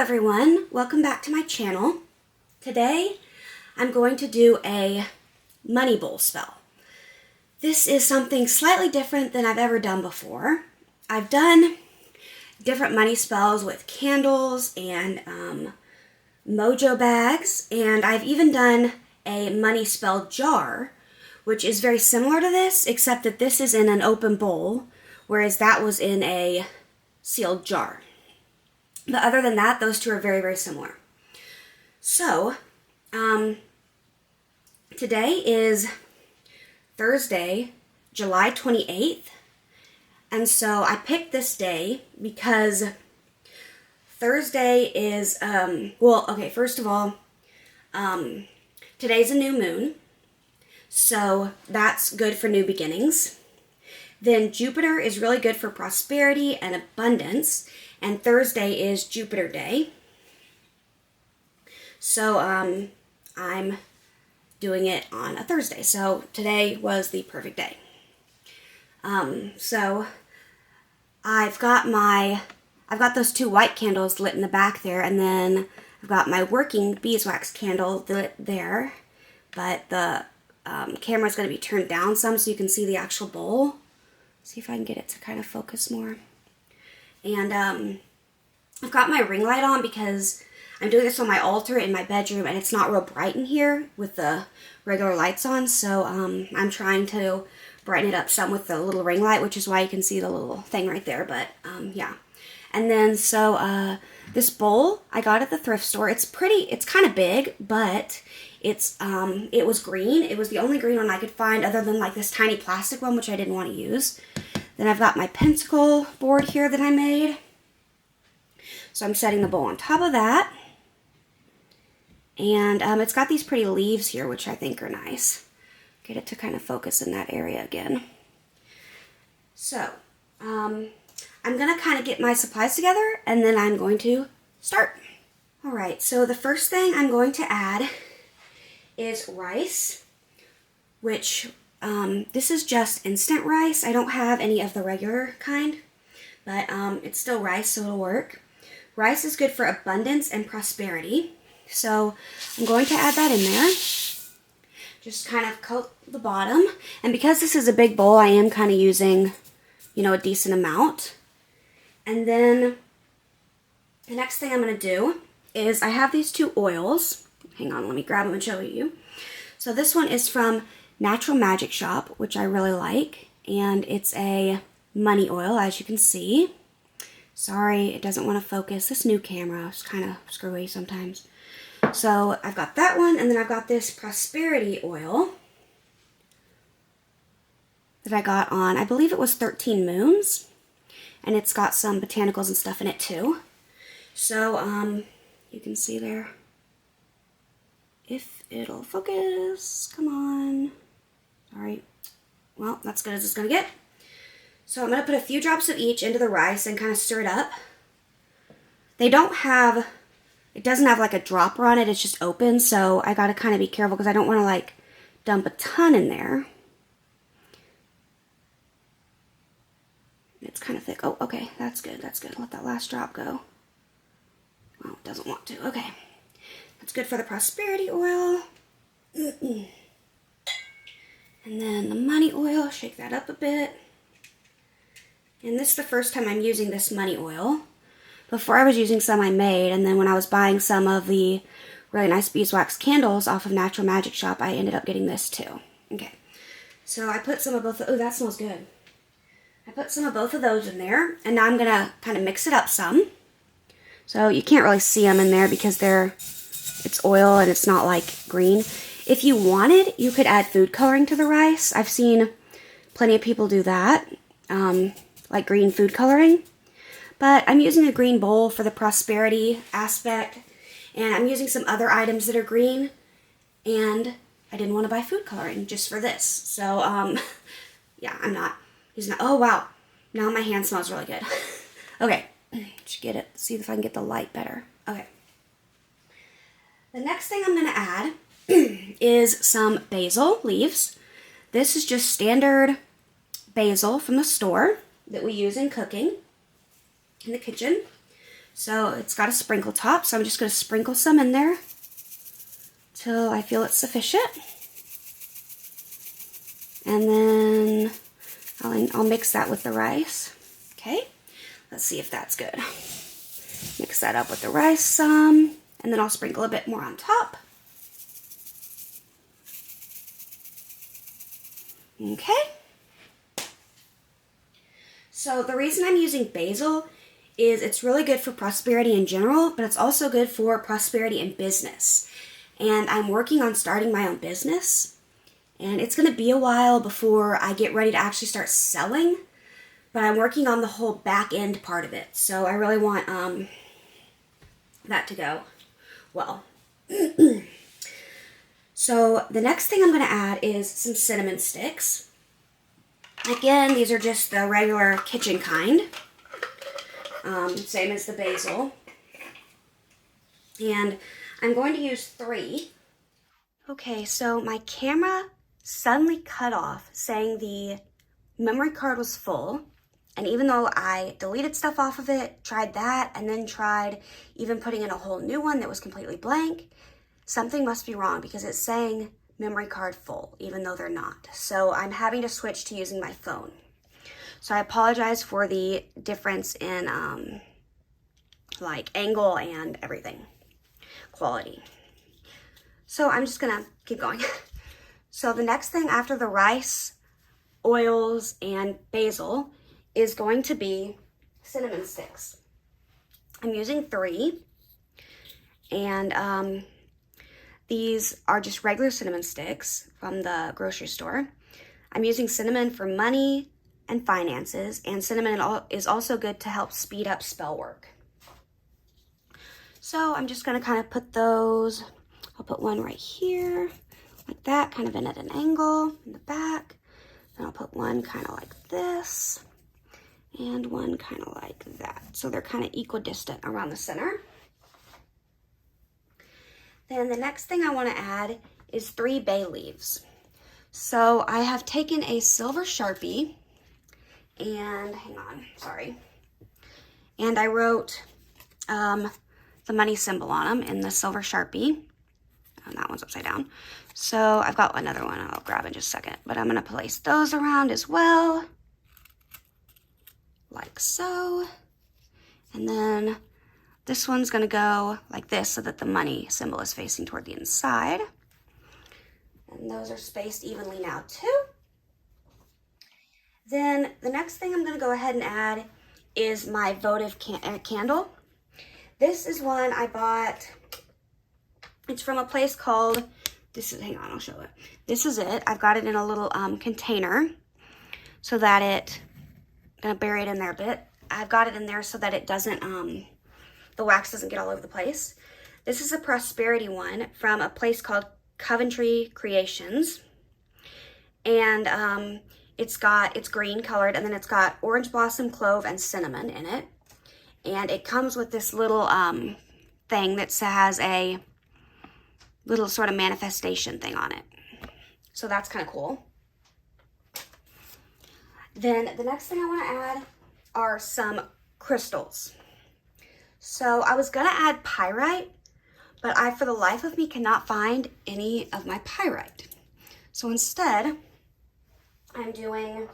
everyone, welcome back to my channel. Today I'm going to do a money bowl spell. This is something slightly different than I've ever done before. I've done different money spells with candles and mojo bags, and I've even done a money spell jar, which is very similar to this, except that this is in an open bowl, whereas that was in a sealed jar. But other than that, those two are very, very similar. So, today is Thursday, July 28th. And so I picked this day because Thursday is, first of all, today's a new moon. So that's good for new beginnings. Then Jupiter is really good for prosperity and abundance. And Thursday is Jupiter Day. So I'm doing it on a Thursday. So today was the perfect day. So I've got those two white candles lit in the back there, and then I've got my working beeswax candle lit there. But the camera's going to be turned down some so you can see the actual bowl. See if I can get it to kind of focus more. And I've got my ring light on because I'm doing this on my altar in my bedroom, and it's not real bright in here with the regular lights on. So I'm trying to brighten it up some with the little ring light, which is why you can see the little thing right there. But yeah. And then so this bowl I got at the thrift store. It's kind of big, but it was green. It was the only green one I could find other than like this tiny plastic one, which I didn't want to use. Then I've got my pentacle board here that I made. So I'm setting the bowl on top of that. And it's got these pretty leaves here, which I think are nice. Get it to kind of focus in that area again. So I'm going to kind of get my supplies together, and then I'm going to start. All right, so the first thing I'm going to add is rice, which this is just instant rice. I don't have any of the regular kind, but it's still rice, so it'll work. Rice is good for abundance and prosperity, so I'm going to add that in there. Just kind of coat the bottom, and because this is a big bowl, I am kind of using, a decent amount. And then the next thing I'm going to do is I have these two oils. Hang on, let me grab them and show you. So this one is from Natural Magic Shop, which I really like, and it's a money oil, as you can see. Sorry, it doesn't want to focus. This new camera is kind of screwy sometimes. So I've got that one, and then I've got this prosperity oil that I got on, I believe it was 13 moons, and it's got some botanicals and stuff in it too. So you can see there, if it'll focus, come on. Alright, well, that's good as it's going to get. So I'm going to put a few drops of each into the rice and kind of stir it up. It doesn't have like a dropper on it, it's just open, so I got to kind of be careful because I don't want to like dump a ton in there. It's kind of thick. Oh, okay, that's good, that's good. Let that last drop go. Well, it doesn't want to. Okay. That's good for the prosperity oil. And then the money oil, shake that up a bit. And this is the first time I'm using this money oil. Before I was using some I made, and then when I was buying some of the really nice beeswax candles off of Natural Magic Shop, I ended up getting this too. Okay, so I put some of both, oh, that smells good. I put some of both of those in there, and now I'm going to kind of mix it up some. So you can't really see them in there because it's oil and it's not like green. If you wanted, you could add food coloring to the rice. I've seen plenty of people do that, like green food coloring. But I'm using a green bowl for the prosperity aspect, and I'm using some other items that are green, and I didn't want to buy food coloring just for this. So, yeah, I'm not using it. Oh, wow. Now my hand smells really good. Okay, should get it. See if I can get the light better. Okay. The next thing I'm going to add is some basil leaves. This is just standard basil from the store that we use in cooking in the kitchen. So it's got a sprinkle top, so I'm just going to sprinkle some in there till I feel it's sufficient. And then I'll mix that with the rice. Okay, let's see if that's good. Mix that up with the rice some, and then I'll sprinkle a bit more on top. Okay. So the reason I'm using basil is it's really good for prosperity in general, but it's also good for prosperity in business. And I'm working on starting my own business, and it's going to be a while before I get ready to actually start selling, but I'm working on the whole back end part of it. So I really want that to go well. So the next thing I'm going to add is some cinnamon sticks. Again, these are just the regular kitchen kind. Same as the basil. And I'm going to use 3. Okay, so my camera suddenly cut off saying the memory card was full. And even though I deleted stuff off of it, tried that, and then tried even putting in a whole new one that was completely blank, something must be wrong because it's saying memory card full, even though they're not. So I'm having to switch to using my phone. So I apologize for the difference in like angle and everything, quality. So I'm just gonna keep going. So the next thing after the rice, oils, and basil is going to be cinnamon sticks. I'm using 3, and these are just regular cinnamon sticks from the grocery store. I'm using cinnamon for money and finances, and cinnamon is also good to help speed up spell work. So I'm just gonna kind of put those, I'll put one right here, like that, kind of in at an angle in the back. Then I'll put one kind of like this, and one kind of like that. So they're kind of equidistant around the center. Then the next thing I want to add is 3 bay leaves. So I have taken a silver Sharpie and, hang on, sorry. And I wrote the money symbol on them in the silver Sharpie. And that one's upside down. So I've got another one I'll grab in just a second. But I'm going to place those around as well. Like so. And then this one's going to go like this so that the money symbol is facing toward the inside. And those are spaced evenly now too. Then the next thing I'm going to go ahead and add is my votive candle. This is one I bought. It's from a place called, hang on, I'll show it. This is it. I've got it in a little container so that I'm going to bury it in there a bit. I've got it in there so that it doesn't, the wax doesn't get all over the place. This is a prosperity one from a place called Coventry Creations. And it's green colored, and then it's got orange blossom, clove, and cinnamon in it. And it comes with this little thing that has a little sort of manifestation thing on it. So that's kind of cool. Then the next thing I want to add are some crystals. So I was gonna add pyrite, but I, for the life of me, cannot find any of my pyrite. So instead, I'm doing,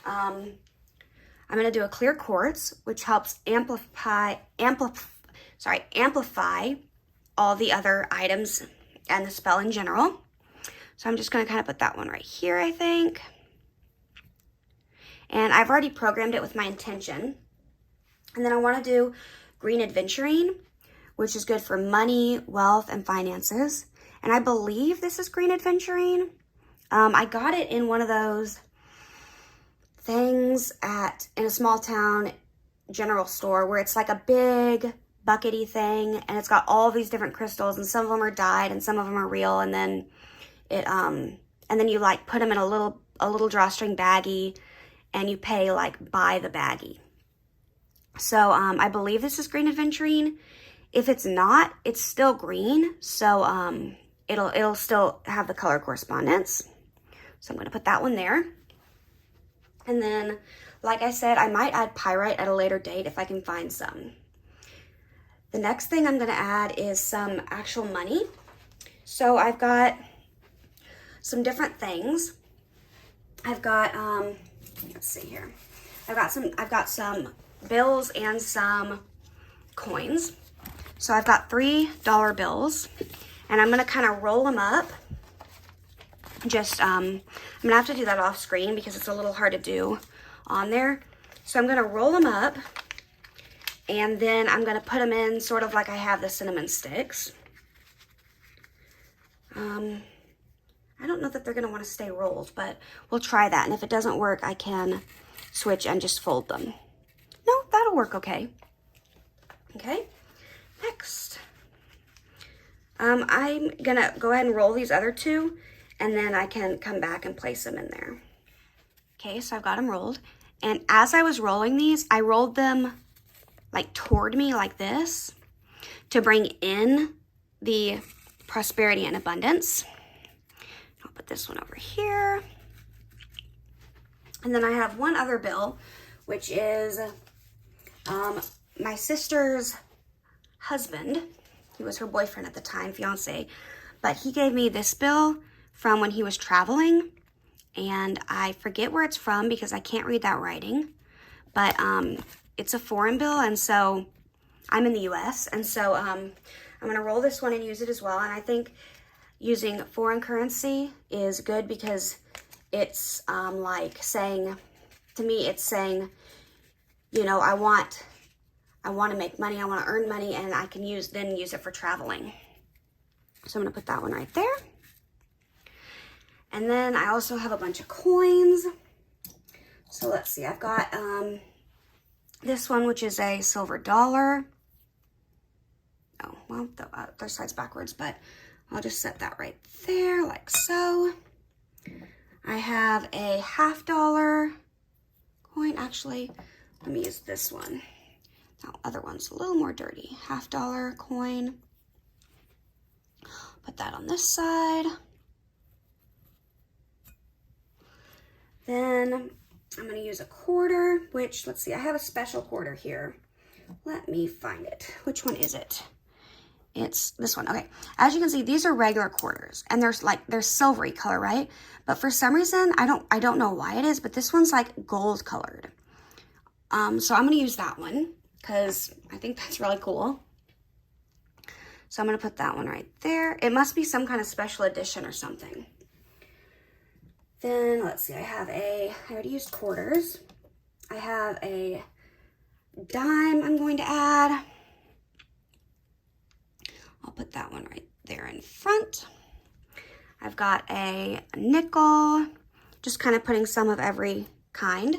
I'm gonna do a clear quartz, which helps amplify all the other items and the spell in general. So I'm just gonna kind of put that one right here, I think. And I've already programmed it with my intention. And then I want to do green adventuring, which is good for money, wealth, and finances. And I believe this is green adventuring. I got it in one of those things in a small town general store where it's like a big buckety thing, and it's got all these different crystals, and some of them are dyed and some of them are real, and then you like put them in a little drawstring baggie, and you pay like by the baggie. So I believe this is green adventuring. If it's not, it's still green, so it'll still have the color correspondence. So I'm going to put that one there. And then, like I said, I might add pyrite at a later date if I can find some. The next thing I'm gonna add is some actual money. So I've got some different things. I've got, let's see here. I've got some bills and some coins. So I've got $3 bills, and I'm gonna kind of roll them up. I'm gonna have to do that off screen because it's a little hard to do on there. So I'm gonna roll them up, and then I'm gonna put them in sort of like I have the cinnamon sticks. I don't know that they're gonna wanna stay rolled, but we'll try that. And if it doesn't work, I can switch and just fold them. No, that'll work okay. Okay, next. I'm gonna go ahead and roll these other two, and then I can come back and place them in there. Okay, so I've got them rolled. And as I was rolling these, I rolled them like toward me like this to bring in the prosperity and abundance. I'll put this one over here. And then I have one other bill, which is my sister's husband. He was her boyfriend at the time, fiance. But he gave me this bill from when he was traveling. And I forget where it's from because I can't read that writing. But it's a foreign bill, and so I'm in the US. And so I'm going to roll this one and use it as well. And I think using foreign currency is good because it's like saying, to me, it's saying, you know, I want to make money, I want to earn money, and I can use it for traveling. So I'm going to put that one right there. And then I also have a bunch of coins. So let's see, I've got this one, which is a silver dollar. Oh, well, the other side's backwards, but I'll just set that right there, like so. I have a $50 coin. Actually, let me use this one. That other one's a little more dirty. $50 coin. Put that on this side. Then I'm going to use a quarter, which, let's see, I have a special quarter here. Let me find it. Which one is it? It's this one. Okay. As you can see, these are regular quarters, and they're silvery color, right? But for some reason, I don't know why it is, but this one's like gold colored. So I'm going to use that one because I think that's really cool. So I'm going to put that one right there. It must be some kind of special edition or something. Then let's see, I already used quarters. I have a dime I'm going to add. I'll put that one right there in front. I've got a nickel, just kind of putting some of every kind.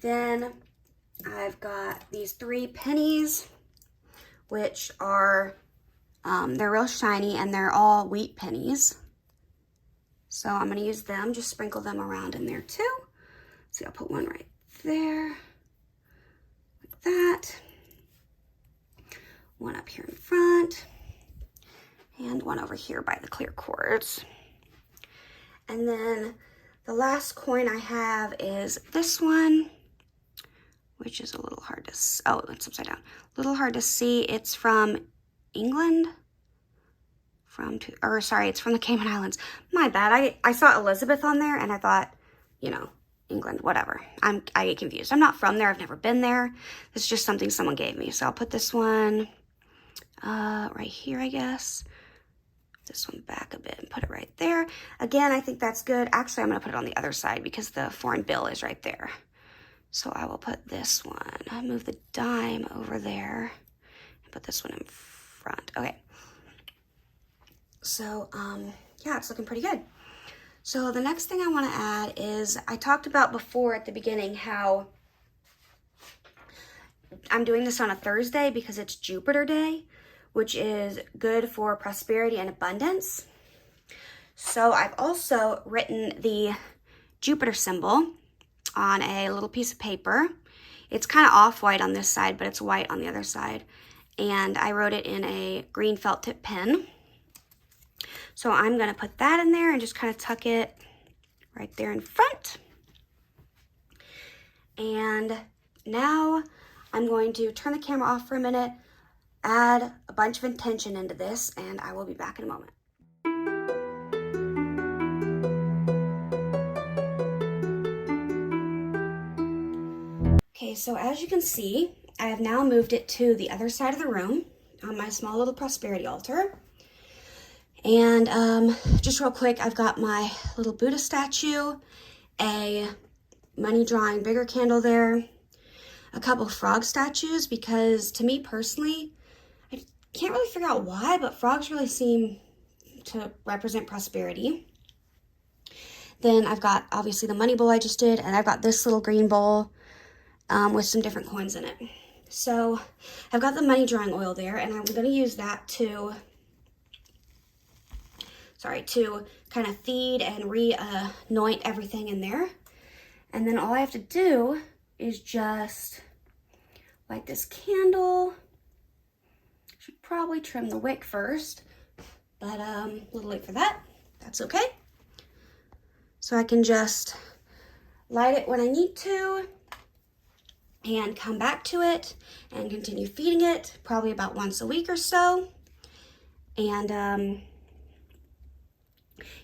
Then I've got these 3 pennies, which are, they're real shiny and they're all wheat pennies. So I'm going to use them, just sprinkle them around in there too. See, I'll put one right there, like that. One up here in front, and one over here by the clear quarters. And then the last coin I have is this one, which is a little hard to see. Oh, it's upside down. A little hard to see. It's from England. It's from the Cayman Islands. My bad. I saw Elizabeth on there, and I thought, you know, England, whatever. I get confused. I'm not from there. I've never been there. It's just something someone gave me. So I'll put this one right here, I guess. This one back a bit and put it right there. Again, I think that's good. Actually, I'm going to put it on the other side because the foreign bill is right there. So I will put this one. I'll move the dime over there and put this one in front. Okay. So, yeah, it's looking pretty good. So the next thing I want to add is, I talked about before at the beginning how I'm doing this on a Thursday because it's Jupiter Day, which is good for prosperity and abundance. So I've also written the Jupiter symbol on a little piece of paper. It's kind of off-white on this side, but it's white on the other side. And I wrote it in a green felt tip pen. So I'm going to put that in there and just kind of tuck it right there in front. And now I'm going to turn the camera off for a minute, add a bunch of intention into this, and I will be back in a moment. Okay, so as you can see, I have now moved it to the other side of the room on my small little prosperity altar. And just real quick, I've got my little Buddha statue, a money drawing bigger candle there, a couple frog statues, because to me personally, I can't really figure out why, but frogs really seem to represent prosperity. Then I've got obviously the money bowl I just did, and I've got this little green bowl with some different coins in it. So I've got the money drawing oil there, and I'm going to use that to kind of feed and re-anoint everything in there. And then all I have to do is just light this candle. Should probably trim the wick first, but a little late for that. That's okay. So I can just light it when I need to and come back to it and continue feeding it probably about once a week or so. And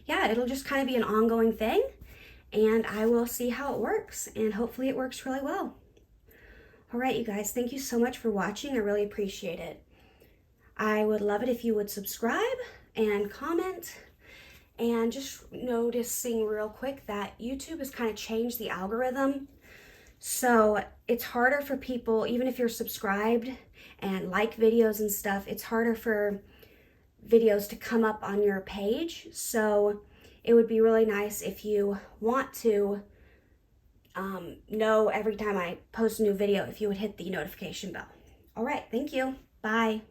yeah, it'll just kind of be an ongoing thing, and I will see how it works, and hopefully it works really well. All right, you guys, thank you so much for watching. I really appreciate it. I would love it if you would subscribe and comment. And just noticing real quick that YouTube has kind of changed the algorithm. So it's harder for people, even if you're subscribed and like videos and stuff, it's harder for videos to come up on your page. So it would be really nice if you want to know every time I post a new video, if you would hit the notification bell. All right, thank you. Bye.